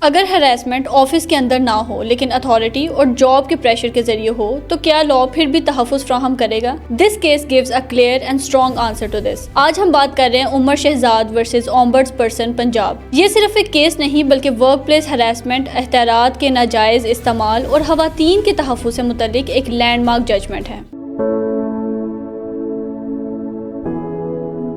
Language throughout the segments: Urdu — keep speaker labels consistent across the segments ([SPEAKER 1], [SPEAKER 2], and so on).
[SPEAKER 1] اگر ہراسمنٹ آفس کے اندر نہ ہو لیکن اتھارٹی اور جاب کے پریشر کے ذریعے ہو تو کیا لا پھر بھی تحفظ فراہم کرے گا؟ This case gives a clear and strong answer to this. آج ہم بات کر رہے ہیں Umar Shahzad versus ombudsperson Punjab. یہ صرف ایک کیس نہیں بلکہ ورک پلیس ہراسمنٹ، اختیارات کے ناجائز استعمال اور خواتین کے تحفظ سے متعلق ایک لینڈ مارک ججمنٹ ہے۔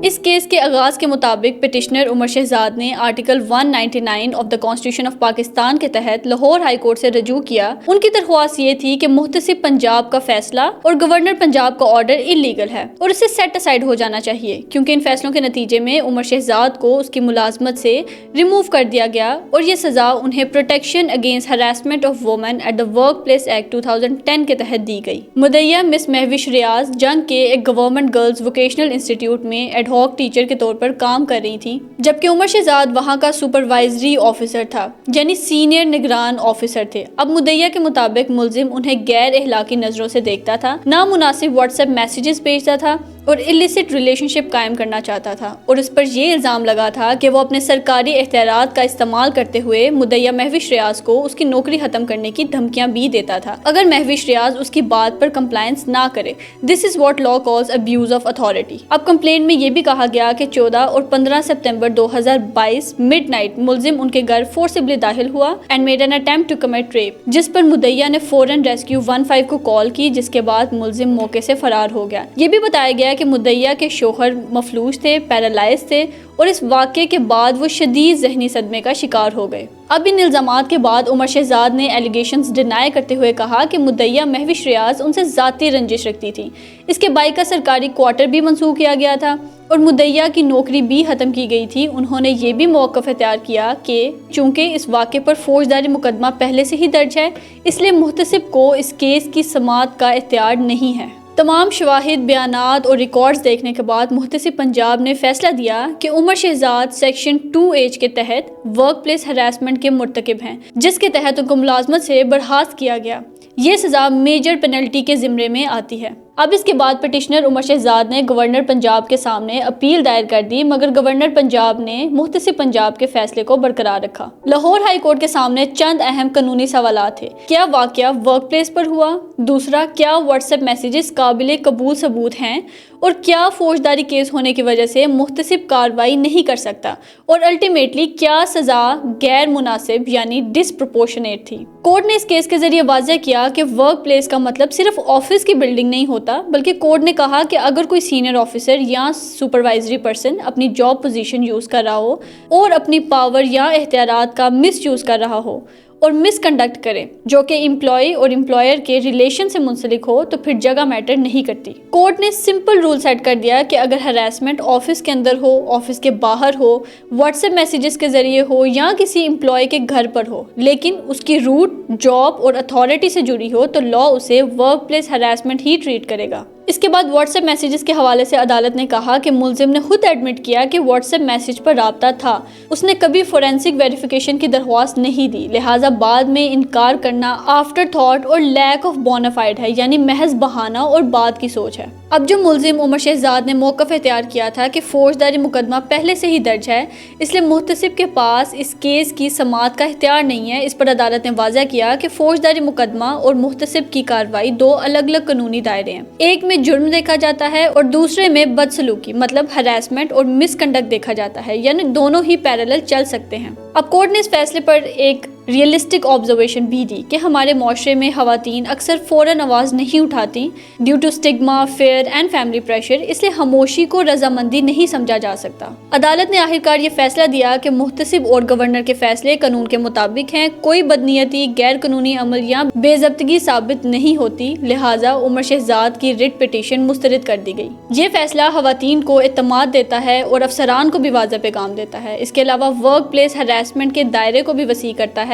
[SPEAKER 1] اس کیس کے آغاز کے مطابق پٹیشنر عمر شہزاد نے article 199 of the constitution of Pakistan کے تحت لاہور ہائی کورٹ سے رجوع کیا۔ ان کی درخواست یہ تھی کہ محتسب پنجاب کا فیصلہ اور گورنر پنجاب کا آرڈر انلیگل ہے اور اسے سیٹ اسائیڈ ہو جانا چاہیے، کیونکہ ان فیصلوں کے نتیجے میں عمر شہزاد کو اس کی ملازمت سے ریموو کر دیا گیا اور یہ سزا انہیں protection against harassment of women at the workplace act 2010 کے تحت دی گئی۔ مدعیہ مس مہوش ریاض جنگ کے ایک گورنمنٹ گرلز ووکیشنل انسٹیٹیوٹ میں ہاک ٹیچر کے طور پر کام کر رہی تھی، جبکہ عمر شہزاد وہاں کا سپروائزری آفیسر تھا، یعنی سینئر نگران آفیسر تھے۔ اب مدعیہ کے مطابق ملزم انہیں غیر اخلاقی نظروں سے دیکھتا تھا، نامناسب واٹس ایپ میسیجز بھیجتا تھا اور illicit ریلیشن شپ قائم کرنا چاہتا تھا، اور اس پر یہ الزام لگا تھا کہ وہ اپنے سرکاری اختیارات کا استعمال کرتے ہوئے مدعیہ مہوش ریاض کو اس کی نوکری ختم کرنے کی دھمکیاں بھی دیتا تھا اگر مہوش ریاض اس کی بات پر کمپلائنس نہ کرے۔ This is what law calls abuse of authority۔ اب کمپلینٹ میں یہ بھی کہا گیا کہ 14 اور 15 سپتمبر 2022 مڈ نائٹ ملزم ان کے گھر فورسبلی داخل ہوا and made an attempt to commit rape، جس پر مدعیہ نے فوراً ریسکیو 15 کو کال کی، جس کے بعد ملزم موقع سے فرار ہو گیا۔ یہ بھی بتایا گیا کہ مدعیہ کے شوہر مفلوج تھے، پیرالائز تھے اور اس واقعے کے بعد وہ شدید ذہنی صدمے کا شکار ہو گئے۔ اب ان الزامات کے بعد عمر شہزاد نے ایلیگیشنز ڈینائی کرتے ہوئے کہا کہ مدعیہ مہوش ریاض ان سے ذاتی رنجش رکھتی تھی۔ اس کے بھائی کا سرکاری کوارٹر بھی منسوخ کیا گیا تھا اور مدعیہ کی نوکری بھی ختم کی گئی تھی۔ انہوں نے یہ بھی موقف اختیار کیا کہ چونکہ اس واقعے پر فوجداری مقدمہ پہلے سے ہی درج ہے، اس لیے محتسب کو اس کیس کی سماعت کا اختیار نہیں ہے۔ تمام شواہد، بیانات اور ریکارڈز دیکھنے کے بعد محتسب پنجاب نے فیصلہ دیا کہ عمر شہزاد سیکشن 2H کے تحت ورک پلیس ہراسمنٹ کے مرتکب ہیں، جس کے تحت ان کو ملازمت سے برخاست کیا گیا۔ یہ سزا میجر پینلٹی کے زمرے میں آتی ہے۔ اب اس کے بعد پٹیشنر عمر شہزاد نے گورنر پنجاب کے سامنے اپیل دائر کر دی، مگر گورنر پنجاب نے محتسب پنجاب کے فیصلے کو برقرار رکھا۔ لاہور ہائی کورٹ کے سامنے چند اہم قانونی سوالات تھے۔ کیا واقعہ ورک پلیس پر ہوا؟ دوسرا، کیا واٹس ایپ میسیجز قابل قبول ثبوت ہیں؟ اور کیا فوجداری کیس ہونے کی وجہ سے محتسب کارروائی نہیں کر سکتا؟ اور الٹیمیٹلی کیا سزا غیر مناسب یعنی ڈسپروپورشنیٹ تھی؟ کورٹ نے اس کیس کے ذریعے واضح کیا کہ ورک پلیس کا مطلب صرف آفس کی بلڈنگ نہیں ہوتا، بلکہ کورٹ نے کہا کہ اگر کوئی سینئر آفیسر یا سپروائزری پرسن اپنی جاب پوزیشن یوز کر رہا ہو اور اپنی پاور یا اختیارات کا مس یوز کر رہا ہو اور مس کنڈکٹ کرے جو کہ امپلائی اور امپلائر کے ریلیشن سے منسلک ہو تو پھر جگہ میٹر نہیں کرتی۔ کورٹ نے سمپل رول سیٹ کر دیا کہ اگر ہراسمنٹ آفس کے اندر ہو، آفس کے باہر ہو، واٹس ایپ میسیجز کے ذریعے ہو یا کسی امپلائی کے گھر پر ہو، لیکن اس کی روٹ جاب اور اتھارٹی سے جڑی ہو، تو لا اسے ورک پلیس ہراسمنٹ ہی ٹریٹ کرے گا۔ اس کے بعد واٹس ایپ میسیجز کے حوالے سے عدالت نے کہا کہ ملزم نے خود ایڈمٹ کیا کہ واٹس ایپ میسیج پر رابطہ تھا، اس نے کبھی فورینسک ویریفیکیشن کی درخواست نہیں دی، لہٰذا بعد میں انکار کرنا آفٹر تھاٹ اور لیک آف بونافائڈ ہے، یعنی محض بہانہ اور بعد کی سوچ ہے۔ اب جو ملزم عمر شہزاد نے موقف اختیار کیا تھا کہ فوجداری مقدمہ پہلے سے ہی درج ہے، اس لیے محتسب کے پاس اس کیس کی سماعت کا اختیار نہیں ہے، اس پر عدالت نے واضح کیا کہ فوجداری مقدمہ اور محتسب کی کارروائی دو الگ الگ قانونی دائرے ہیں۔ ایک میں جرم دیکھا جاتا ہے اور دوسرے میں بدسلوکی مطلب ہراسمنٹ اور مس کنڈکٹ دیکھا جاتا ہے، یعنی دونوں ہی پیرالل چل سکتے ہیں۔ اب کورٹ نے اس فیصلے پر ایک ریئلسٹک آبزرویشن بھی دی کہ ہمارے معاشرے میں خواتین اکثر فوراً آواز نہیں اٹھاتی due to stigma, fear and family pressure, اس لیے خاموشی کو رضامندی نہیں سمجھا جا سکتا۔ عدالت نے آخرکار یہ فیصلہ دیا کہ محتسب اور گورنر کے فیصلے قانون کے مطابق ہیں، کوئی بدنیتی، غیر قانونی عمل یا بے ضابطگی ثابت نہیں ہوتی، لہٰذا عمر شہزاد کی ریٹ پٹیشن مسترد کر دی گئی۔ یہ فیصلہ خواتین کو اعتماد دیتا ہے اور افسران کو بھی واضح پیغام دیتا ہے۔ اس کے علاوہ ورک پلیس ہراسمنٹ کے دائرے کو بھی وسیع کرتا ہے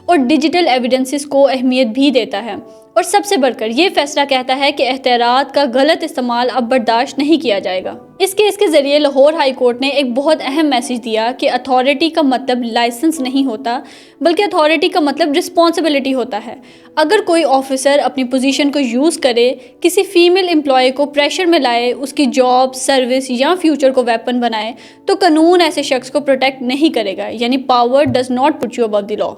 [SPEAKER 1] اور ڈیجیٹل ایویڈنسز کو اہمیت بھی دیتا ہے اور سب سے بڑھ کر یہ فیصلہ کہتا ہے کہ اختیارات کا غلط استعمال اب برداشت نہیں کیا جائے گا۔ اس کیس کے ذریعے لاہور ہائی کورٹ نے ایک بہت اہم میسج دیا کہ اتھارٹی کا مطلب لائسنس نہیں ہوتا، بلکہ اتھارٹی کا مطلب رسپانسبلٹی ہوتا ہے۔ اگر کوئی آفیسر اپنی پوزیشن کو یوز کرے، کسی فیمیل امپلائی کو پریشر میں لائے، اس کی جاب، سروس یا فیوچر کو ویپن بنائے، تو قانون ایسے شخص کو پروٹیکٹ نہیں کرے گا، یعنی power does not put you above the law.